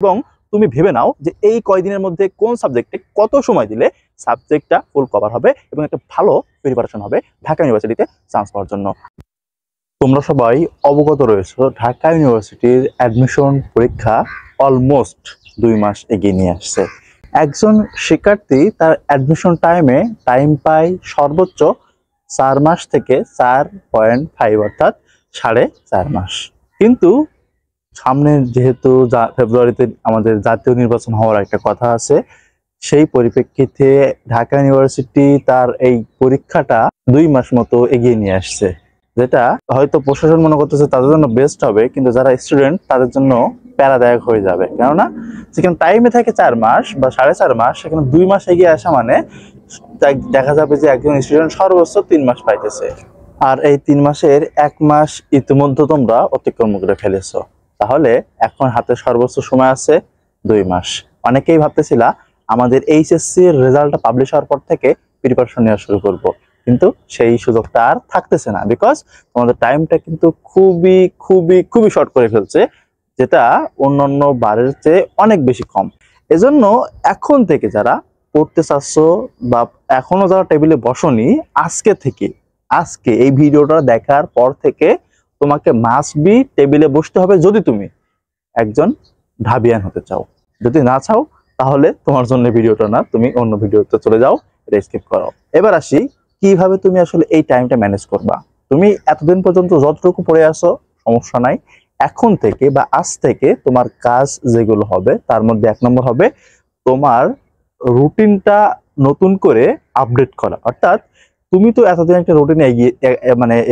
এবং তুমি ভেবে নাও যে এই কয়দিনের মধ্যে কোন সাবজেক্টে কত সময় দিলে সাবজেক্টটা ফুল কভার হবে এবং একটা ভালো প্রিপারেশন হবে ঢাকা ইউনিভার্সিটিতে চান্স পাওয়ার জন্য। তোমরা সবাই অবগত রয়েছো ঢাকা ইউনিভার্সিটির অ্যাডমিশন পরীক্ষা অলমোস্ট 2 মাস এগিয়ে নিয়ে আসছে। একজন শিক্ষার্থী তার অ্যাডমিশন টাইম পায় সর্বোচ্চ 4 মাস থেকে 4.5 অর্থাৎ 4.5 মাস। কিন্তু সামনে যেহেতু ফেব্রুয়ারিতে আমাদের জাতীয় নির্বাচন হওয়ার একটা কথা আছে, সেই পরিপ্রেক্ষিতে ঢাকা ইউনিভার্সিটি তার এই পরীক্ষাটা 2 মাস মতো এগিয়ে নিয়ে আসছে, যেটা হয়তো প্রশাসন মনে করতেছে তাদের জন্য বেস্ট হবে, কিন্তু যারা স্টুডেন্ট তাদের জন্য প্যারাদায়ক হয়ে যাবে। কেননা যেখানে টাইমে থাকে 4 মাস বা 4.5 মাস, সেখানে 2 মাস এগিয়ে আসা মানে দেখা যাবে যে একজন স্টুডেন্ট সর্বোচ্চ 3 মাস পাইতেছে। আর এই 3 মাসের 1 মাস ইতিমধ্যে তোমরা অতিক্রম করে ফেলেছো। তাহলে এখন হাতে সর্বোচ্চ সময় আছে 2 মাস। অনেকেই ভাবতেছিলা আমাদের এইচএসসি এর রেজাল্টটা পাবলিশ হওয়ার পর থেকে প্রিপারেশন নেওয়া শুরু করব, কিন্তু সেই সুযোগটা আর থাকতেছে না, বিকজ তোমাদের টাইমটা কিন্তু খুবই খুবই খুবই শর্ট করে ফেলছে, যেটা অন্যান্য বারের চেয়ে অনেক বেশি কম। এজন্য এখন থেকে যারা পড়তে চাচ্ছ বা এখনো যারা টেবিলে বসনি, আজকে এই ভিডিওটা দেখার পর থেকে তোমাকে মাস্ট বি টেবিলে বসতে হবে যদি তুমি একজন ঢাবিয়ান হতে চাও। যদি না চাও তাহলে তোমার জন্য ভিডিওটা না, তুমি অন্য ভিডিওতে চলে যাও, এটা স্কিপ করো। এবার আসি কিভাবে তুমি আসলে এই টাইমটা ম্যানেজ করবা। তুমি এতদিন পর্যন্ত যতটুকু পড়ে আসো সমস্যা নাই, এখন থেকে বা আজ থেকে তোমার কাজ যেগুলো হবে তার মধ্যে 1 নম্বর হবে তোমার রুটিনটা নতুন করে আপডেট করা। অর্থাৎ তুমি তো এতদিন একটা রুটিনে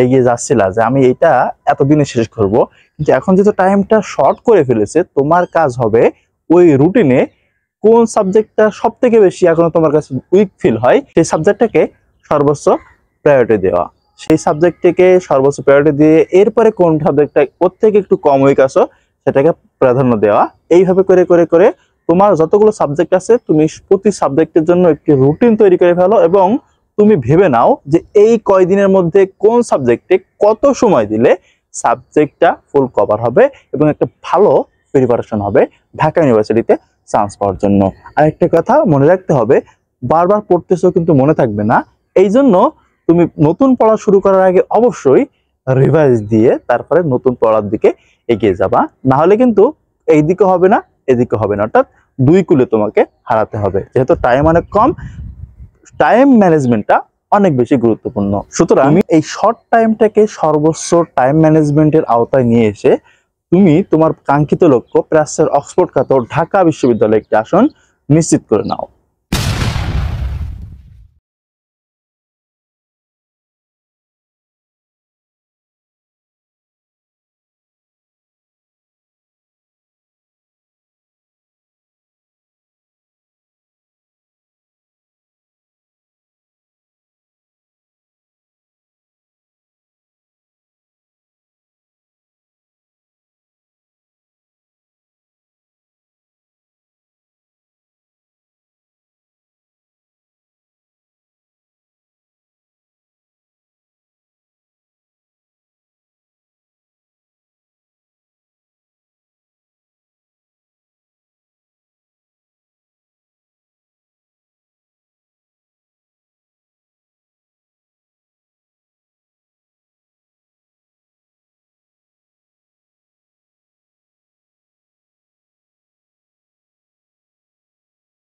এগিয়ে যাচ্ছিলা যে আমি এটা এতদিনে শেষ করব, কিন্তু এখন যেহেতু টাইমটা শর্ট করে ফেলেছে, তোমার কাজ হবে ওই রুটিনে কোন সাবজেক্টটা সব থেকে বেশি এখনো তোমার কাছে উইক ফিল হয় সেই সাবজেক্টটাকে সর্বোচ্চ প্রায়োরিটি দেওয়া। সেই সাবজেক্টটাকে সর্বোচ্চ প্রায়োরিটি দিয়ে এরপরে কোন সাবজেক্টটা ওর থেকে একটু কম উইক আসো সেটাকে প্রাধান্য দেওয়া। এইভাবে করে করে করে তোমার যতগুলো সাবজেক্ট আছে তুমি প্রতি সাবজেক্টের জন্য একটি রুটিন তৈরি করে ফেলো এবং তুমি ভেবে নাও যে এই কয়দিনের মধ্যে কোন সাবজেক্টে কত সময় দিলে সাবজেক্টটা ফুল কভার হবে এবং একটা ভালো প্রিপারেশন হবে ঢাকা ইউনিভার্সিটিতে চান্স পাওয়ার জন্য। আরেকটা কথা মনে রাখতে হবে, বারবার পড়তেছো কিন্তু মনে থাকবে না, এই জন্য তুমি নতুন পড়া শুরু করার আগে অবশ্যই রিভাইজ দিয়ে তারপরে নতুন পড়ার দিকে এগিয়ে যাবা, না হলে কিন্তু এইদিকে হবে না এদিকে হবে না, অর্থাৎ 2 কুলে তোমাকে হারাতে হবে। যেহেতু টাইম অনেক কম, টাইম ম্যানেজমেন্টটা অনেক বেশি গুরুত্বপূর্ণ। সুতরাং এই শর্ট টাইমটাকে সর্বোচ্চ টাইম ম্যানেজমেন্টের আওতায় নিয়ে এসে তুমি তোমার কাঙ্ক্ষিত লক্ষ্য প্রাচ্যের অক্সফোর্ড খ্যাত ঢাকা বিশ্ববিদ্যালয়ে একটি আসন নিশ্চিত করে নাও।